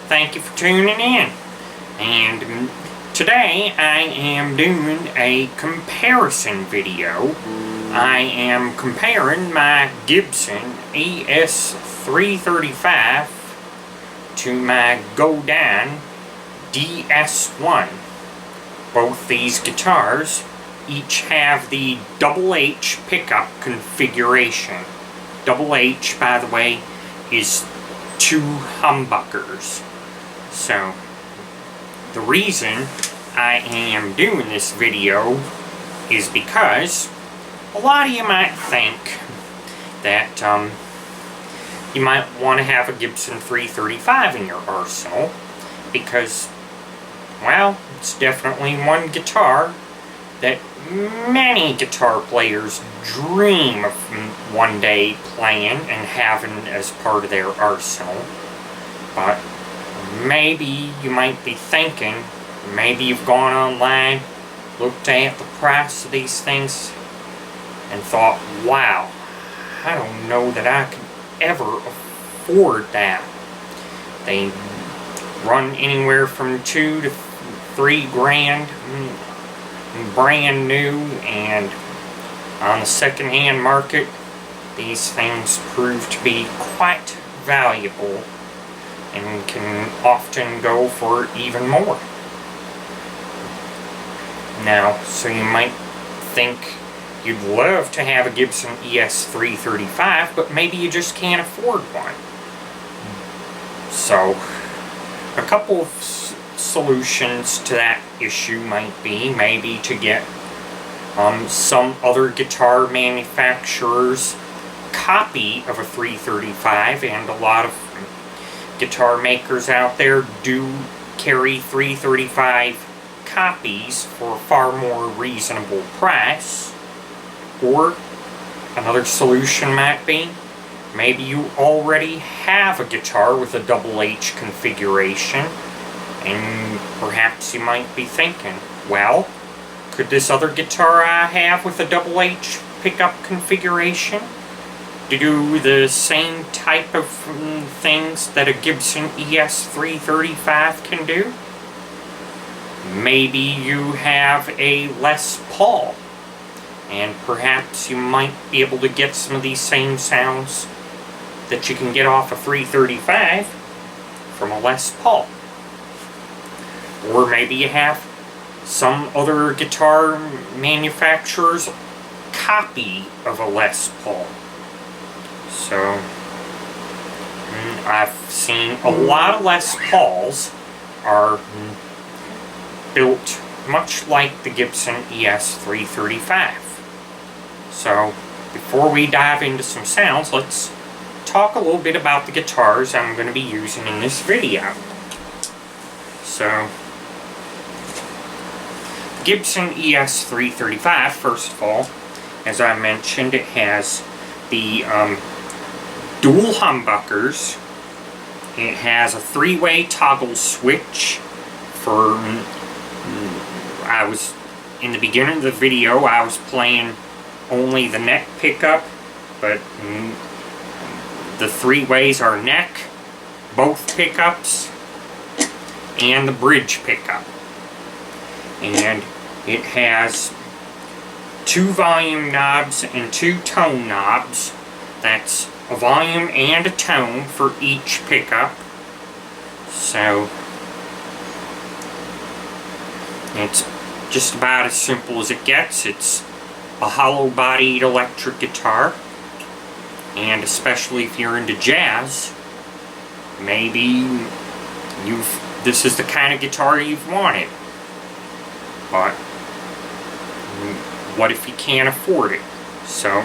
thank you for tuning in. And today I am doing a comparison video. I am comparing my Gibson ES-335 to my Godin DS-1. Both these guitars each have the double H pickup configuration. Double H, by the way, is 2 humbuckers. So, the reason I am doing this video is because a lot of you might think that you might want to have a Gibson 335 in your arsenal because, well, it's definitely one guitar that many guitar players dream of one day playing and having as part of their arsenal. But maybe you might be thinking, maybe you've gone online, looked at the price of these things, and thought, wow, I don't know that I could ever afford that. They run anywhere from $2,000 to $3,000, brand new, and on the second-hand market, these things prove to be quite valuable and can often go for even more. Now, so you might think you'd love to have a Gibson ES-335, but maybe you just can't afford one. So, a couple of solutions to that issue might be maybe to get some other guitar manufacturer's copy of a 335, and a lot of guitar makers out there do carry 335 copies for a far more reasonable price. Or another solution might be maybe you already have a guitar with a double H configuration, and perhaps you might be thinking, well, could this other guitar I have with a double H pickup configuration do the same type of things that a Gibson ES-335 can do? Maybe you have a Les Paul, and perhaps you might be able to get some of these same sounds that you can get off a 335 from a Les Paul. Or maybe you have some other guitar manufacturer's copy of a Les Paul. So, I've seen a lot of Les Pauls are built much like the Gibson ES-335. So, before we dive into some sounds, let's talk a little bit about the guitars I'm going to be using in this video. So, Gibson ES-335, first of all, as I mentioned, it has the dual humbuckers. It has a 3-way toggle switch for, in the beginning of the video, I was playing only the neck pickup, but the 3 ways are neck, both pickups, and the bridge pickup. And it has 2 volume knobs and 2 tone knobs. That's a volume and a tone for each pickup. So, it's just about as simple as it gets. It's a hollow-bodied electric guitar, and especially if you're into jazz, maybe this is the kind of guitar you've wanted. But what if you can't afford it? So,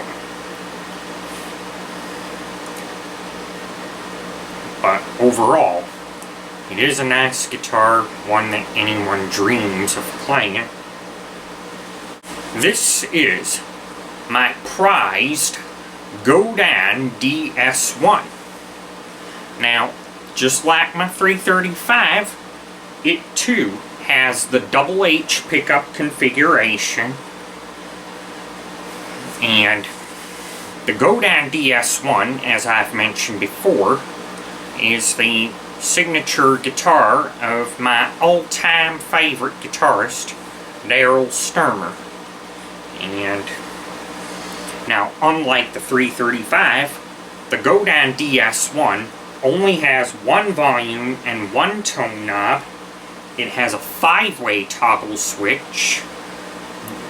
but overall, it is a nice guitar, one that anyone dreams of playing. This is my prized Godin DS-1. Now, just like my 335, it too has the double H pickup configuration, and the Godin DS-1, as I've mentioned before, is the signature guitar of my all-time favorite guitarist, Daryl Stuermer. And now, unlike the 335, the Godin DS-1 only has one volume and one tone knob. It has a 5-way toggle switch,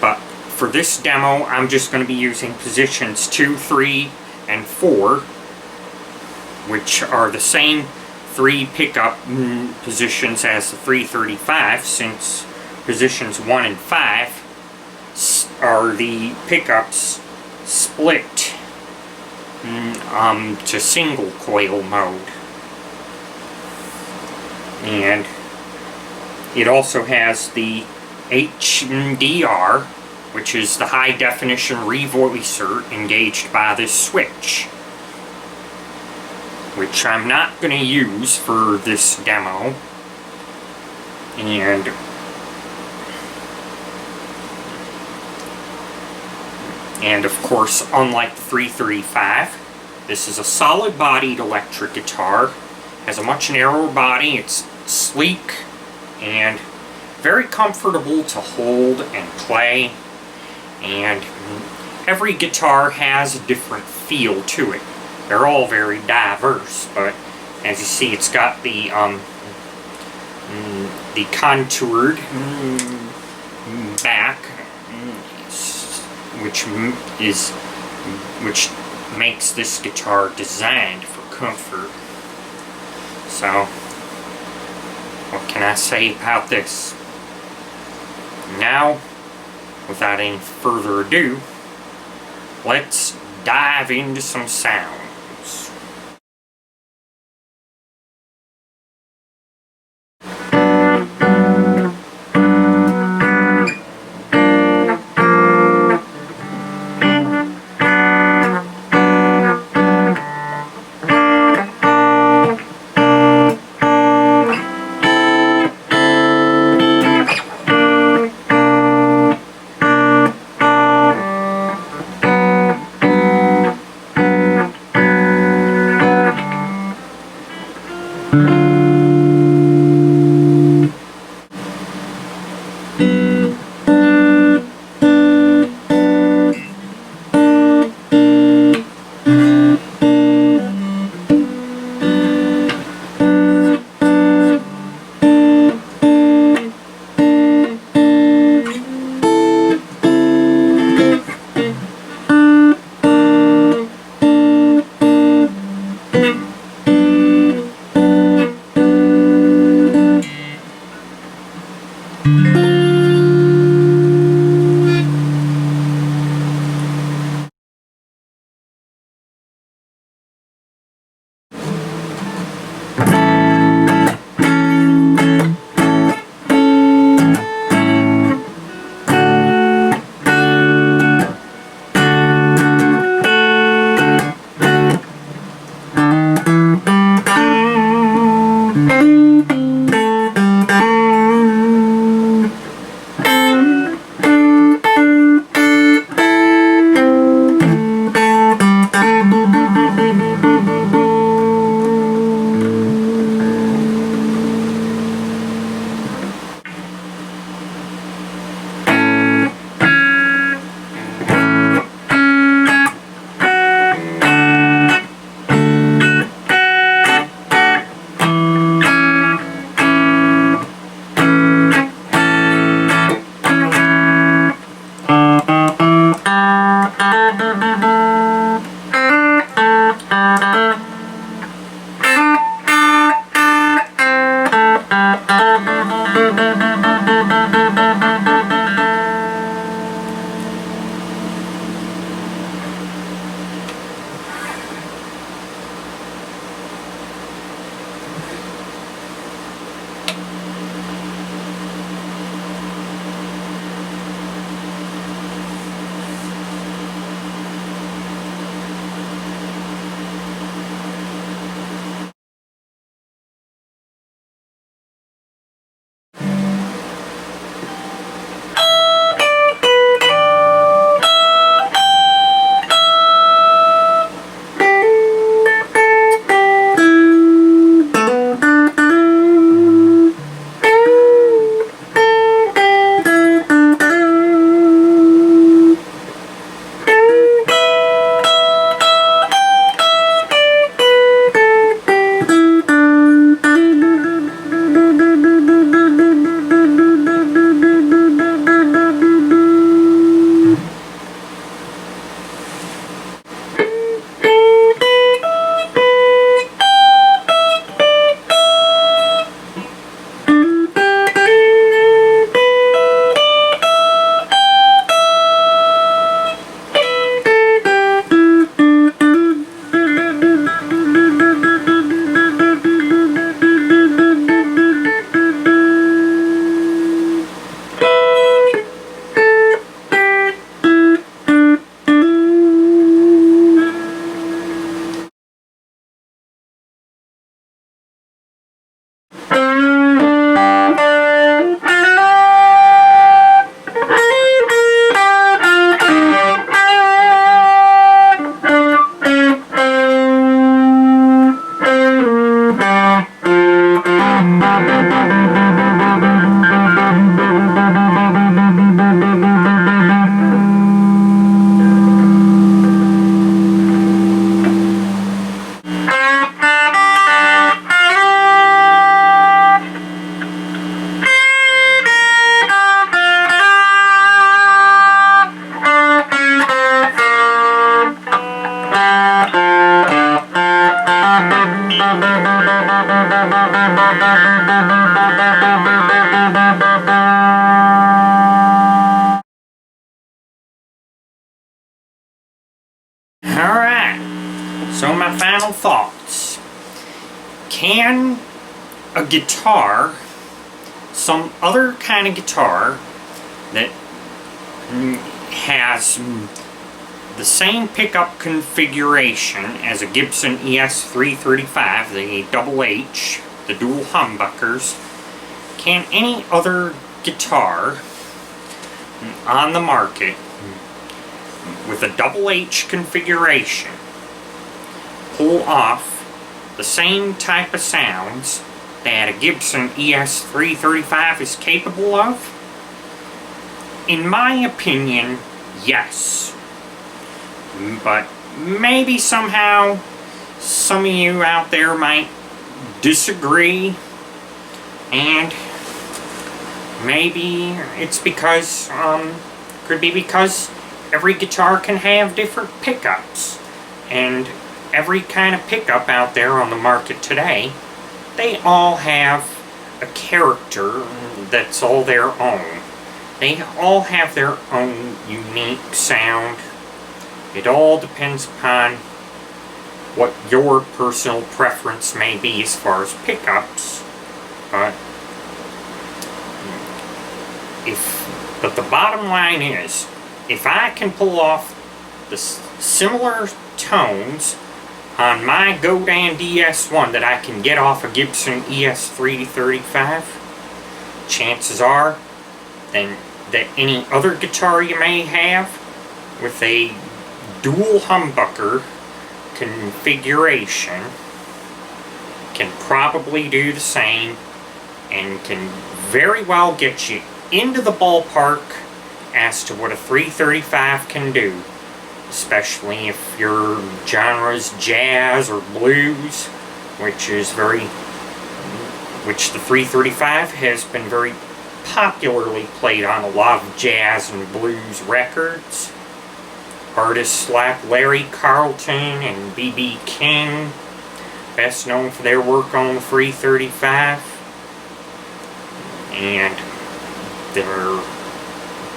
but for this demo I'm just going to be using positions 2, 3, and 4, which are the same 3 pickup positions as the 335, since positions 1 and 5 are the pickups split to single coil mode. And it also has the HDR, which is the high definition revoicer engaged by this switch, which I'm not going to use for this demo. And of course, unlike the 335, this is a solid-bodied electric guitar. Has a much narrower body. It's sleek and very comfortable to hold and play. And every guitar has a different feel to it. They're all very diverse, but as you see, it's got the contoured back, which makes this guitar designed for comfort. So, what can I say about this? Now, without any further ado, let's dive into some sounds. Alright, so my final thoughts. Can a guitar, some other kind of guitar that has the same pickup configuration as a Gibson ES-335, the double H, the dual humbuckers, can any other guitar on the market with a double H configuration pull off the same type of sounds that a Gibson ES-335 is capable of? In my opinion, yes. But maybe somehow some of you out there might disagree, and maybe it's because, could be because every guitar can have different pickups, and every kind of pickup out there on the market today, they all have a character that's all their own. They all have their own unique sound. It all depends upon what your personal preference may be as far as pickups. But the bottom line is, if I can pull off the similar tones on my Godin DS-1 that I can get off a Gibson ES-335, chances are then that any other guitar you may have with a dual humbucker configuration can probably do the same, and can very well get you into the ballpark as to what a 335 can do, especially if your genre's jazz or blues, which the 335 has been very popularly played on a lot of jazz and blues records. Artists like Larry Carlton and B.B. King, best known for their work on the 335, and they're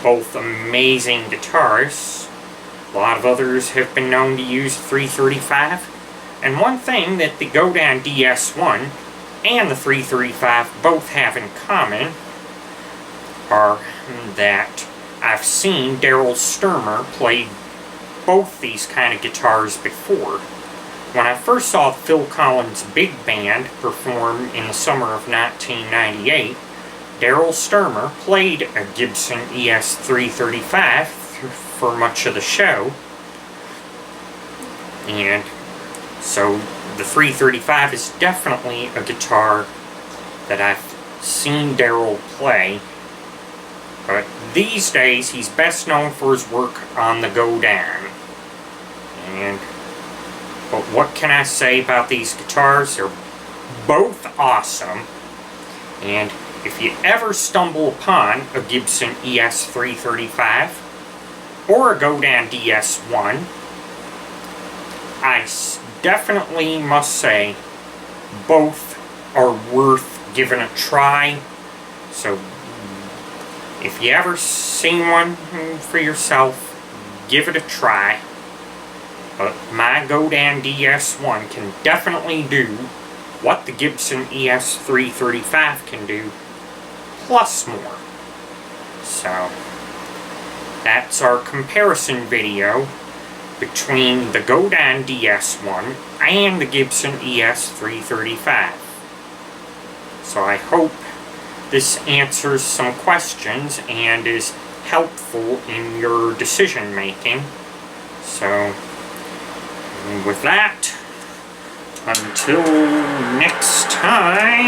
both amazing guitarists. A lot of others have been known to use 335, and one thing that the Godin DS-1 and the 335 both have in common are that I've seen Daryl Stuermer play both these kind of guitars before. When I first saw Phil Collins' big band perform in the summer of 1998, Daryl Stuermer played a Gibson ES-335 for much of the show, and so the 335 is definitely a guitar that I've seen Daryl play. But these days, he's best known for his work on the Godin. But what can I say about these guitars? They're both awesome. And if you ever stumble upon a Gibson ES-335 or a Godin DS-1, I definitely must say both are worth giving a try. So if you ever seen one for yourself, give it a try. But my Godin DS-1 can definitely do what the Gibson ES-335 can do, plus more. So that's our comparison video between the Godin DS-1 and the Gibson ES-335. So I hope this answers some questions and is helpful in your decision making. So with that, until next time,